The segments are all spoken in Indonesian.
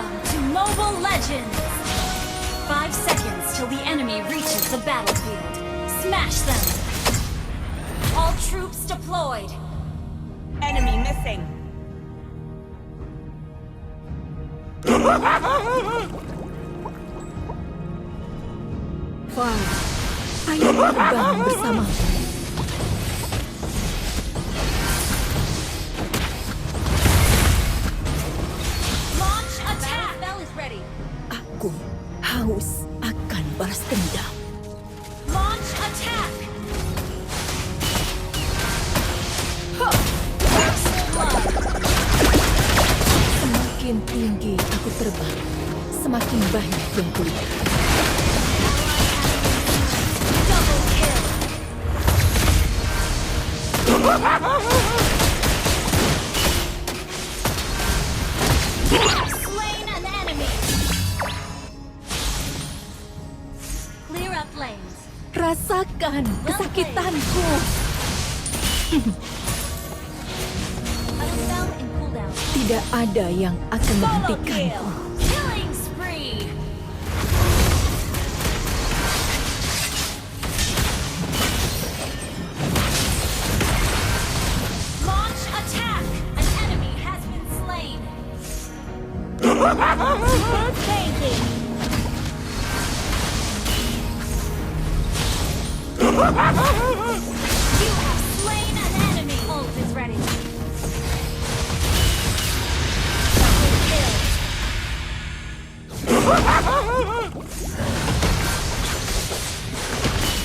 Welcome to Mobile Legends! 5 seconds till the enemy reaches the battlefield. Smash them! All troops deployed. Enemy missing. Fire, ayo terbang bersama. Launch attack! Bell is ready. Aku haus akan balas dendam. Launch attack! Semakin tinggi aku terbang, semakin banyak yang kulihat. Double kill! You have slain an enemy! Clear up lanes. Rasakan kesakitanku. Unbound and cooldown. Tidak ada yang akan Solo menghentikanku. kill. Killing spree! Launch attack! An enemy has been slain. Good thinking. You have slain an enemy. Ult is ready. Double kill.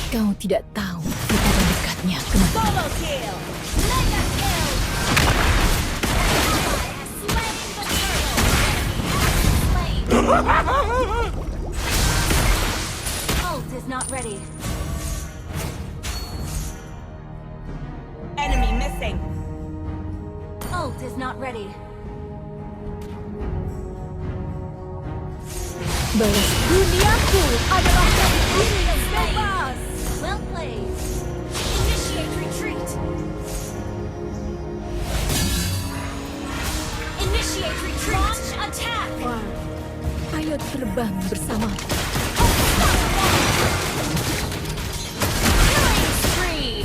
Kau tidak tahu betapa dekatnya kematian. Solo kill. Mega kill. Ally has slain the turtle. Enemy has been slain. Ult is not ready. Enemy missing. Ult is not ready. Balas duniaku adalah diri yang Slain. bebas. Well played. Initiate retreat. Initiate retreat. Launch attack. Fire, ayo terbang bersama. Killing spree.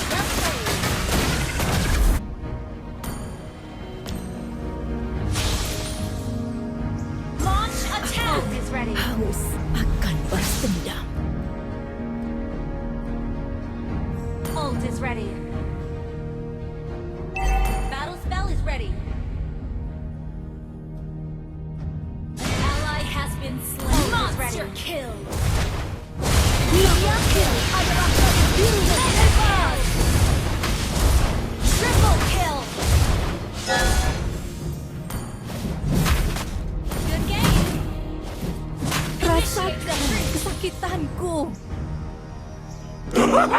Well played. Launch attack. Ult is ready. Haus akan balas dendam. Ult is ready. Battle spell is ready. An ally has been slain. Monster kill. Duniaku adalah diri yang bebas. Triple kill. Good game. Rasakan kesakitanku. Good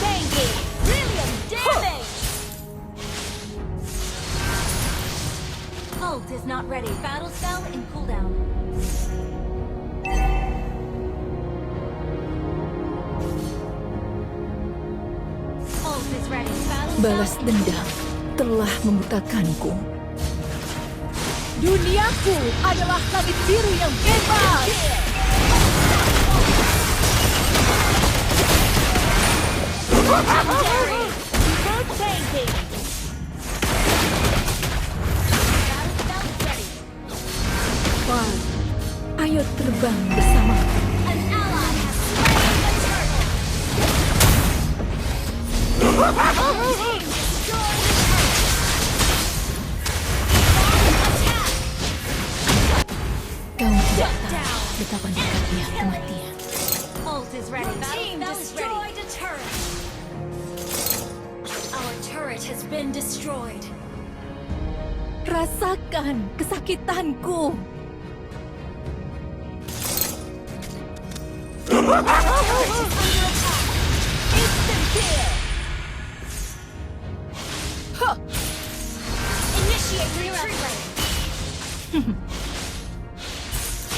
thinking. Brilliant damage. Ult is not ready. Battle spell in cooldown. Ult is ready. Battle Balas spell in dendam telah membutakanku. Duniaku adalah langit biru yang bebas. Legendary. Good thinking. Battle spell is ready. Fire, ayo terbang bersama. An ally has slain the turtle. Team destroy the turtle. Attack. Kau tidak tahu Down. betapa dekatnya kematian. Ult is ready. Team destroyed a turret. Our turret has been destroyed. Rasakan kesakitanku. Under attack. Instant kill. Initiate retreat.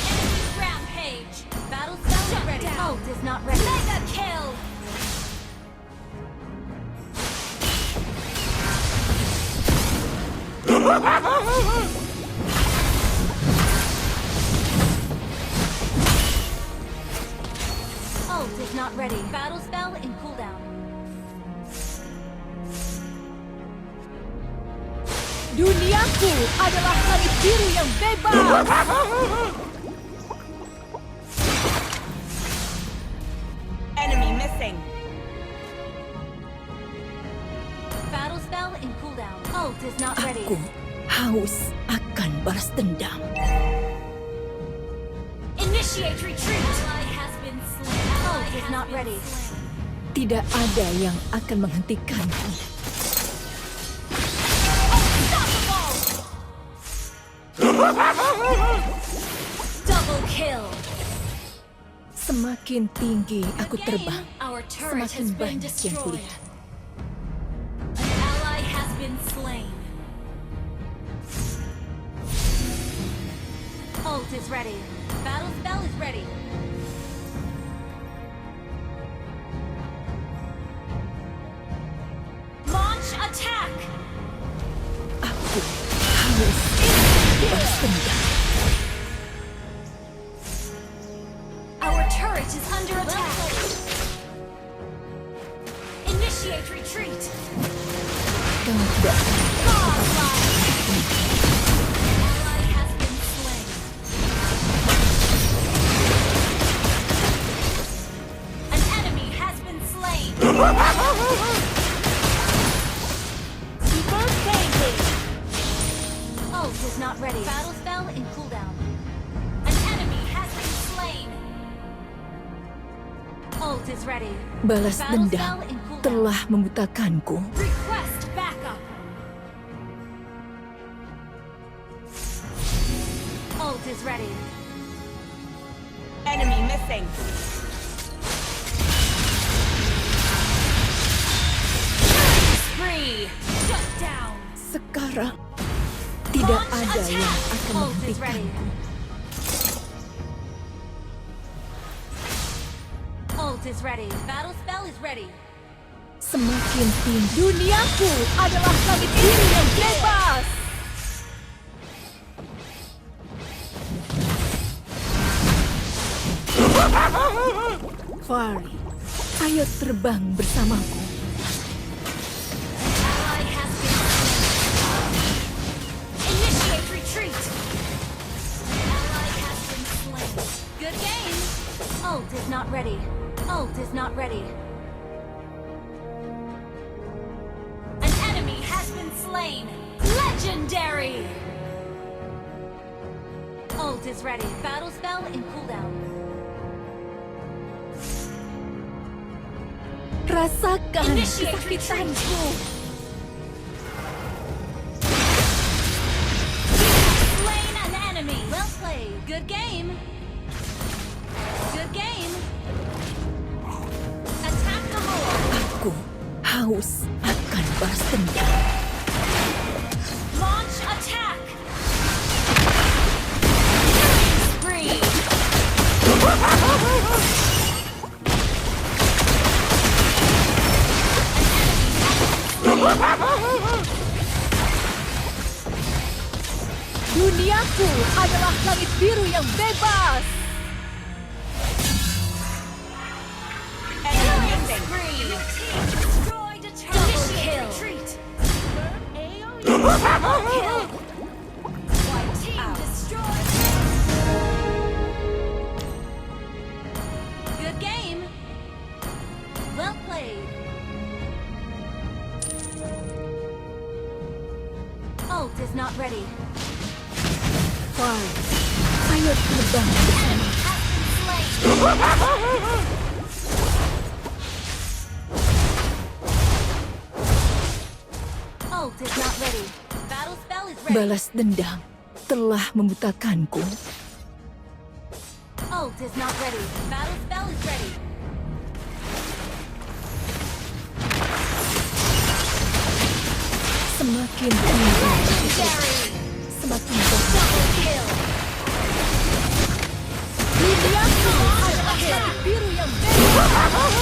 Enemy rampage. Battle spell is ready. Ult is not ready. Mega kill. Ult is not ready. Battle spell in cooldown. Duniaku adalah langit biru yang bebas. Enemy missing. Battle spell in cooldown. Ult is not ready. Aku haus akan balas dendam. Initiate retreat. Ally has been slain. Ult is not ready. Tidak ada yang akan menghentikanku. Double kill. Semakin tinggi aku terbang, Our turret semakin has been banyak yang destroyed. kulihat. An ally has been slain. Ult is ready. Battle spell is ready. Launch attack. Aku haus balas dendam. Our turret is under attack. Initiate retreat. Kau tidak Godlike. Ally has been slain. An enemy has been slain. Super tanking. Ult is not ready. Battle spell in cooldown. An enemy has been slain. Ult is ready. balas Battle dendam spell in cooldown. telah membutakanku. Request backup. Ult is ready. Enemy missing. Spree. Shut down. Sekarang tidak Launch ada attack. yang akan Ult is ready. menghentikanku. Ult is ready. Battle spell is ready. Semakin tinggi duniaku adalah langit biru yang bebas. Fari, ayo terbang bersamaku. Ally has been slain. Initiate retreat. Ally has been slain. Good game. Ult is not ready. Ult is not ready. An enemy has been slain. Legendary. Ult is ready. Battle spell in cooldown. Rasakan Initiate kesakitanku. Slain an enemy. Well played. Good game. Good game. Attack the Lord. Aku haus akan balas dendam. Launch attack. Spree. Duniaku adalah langit biru yang bebas. Enemy missing. Spree. Your team destroyed a turret. Double kill. Retreat. AoE. Kill. White team destroyed. Good game. Well played. Ult is not ready. Fari, ayo terbang bersamaku. Has been slain. Ult is not ready. Battle spell is ready. Balas dendam telah membutakanku. Ult is not ready. Battle spell is ready. Semakin tinggi, Legendary. semakin banyak. Double kill. Duniaku adalah langit biru yang bebas.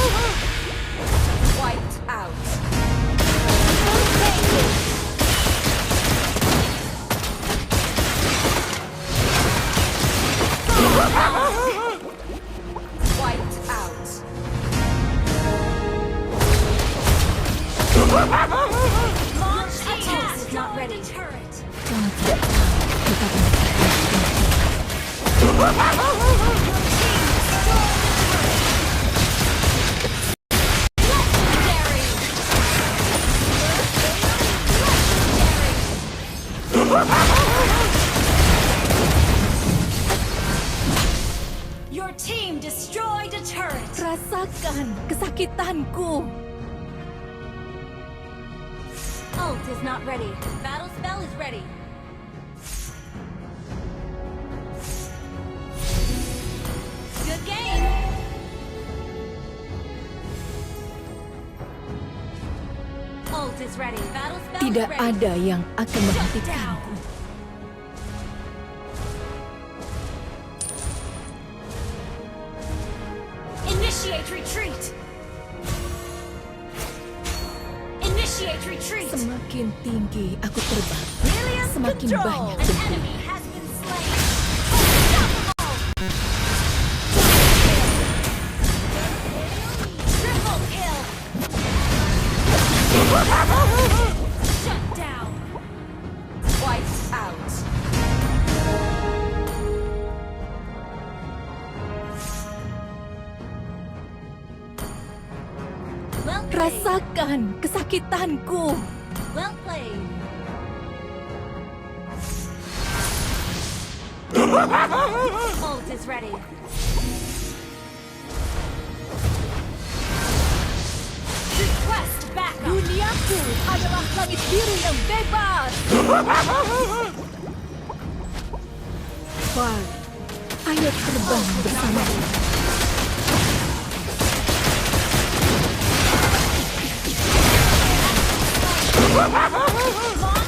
Wiped out. Launch attack is not ready. Turret. Kau tidak tahu betapa Legendary. Your team destroyed a turret. rasakan kesakitanku. Ult is not ready. Battle spell is ready. Good game. Ult is ready. Battle spell Tidak is ready. ada yang akan Shut menghentikanku. down. Initiate retreat. Initiate retreat. Semakin tinggi aku terbang, Brilliant semakin control. banyak An jemput. enemy has been slain. Unstoppable. Triple kill. Shut down. Wiped out. Well played. Rasakan kesakitanku. Well played. Ult is ready. Request backup. Duniaku adalah langit biru yang bebas. Far, ayo terbang bersamaku. Launch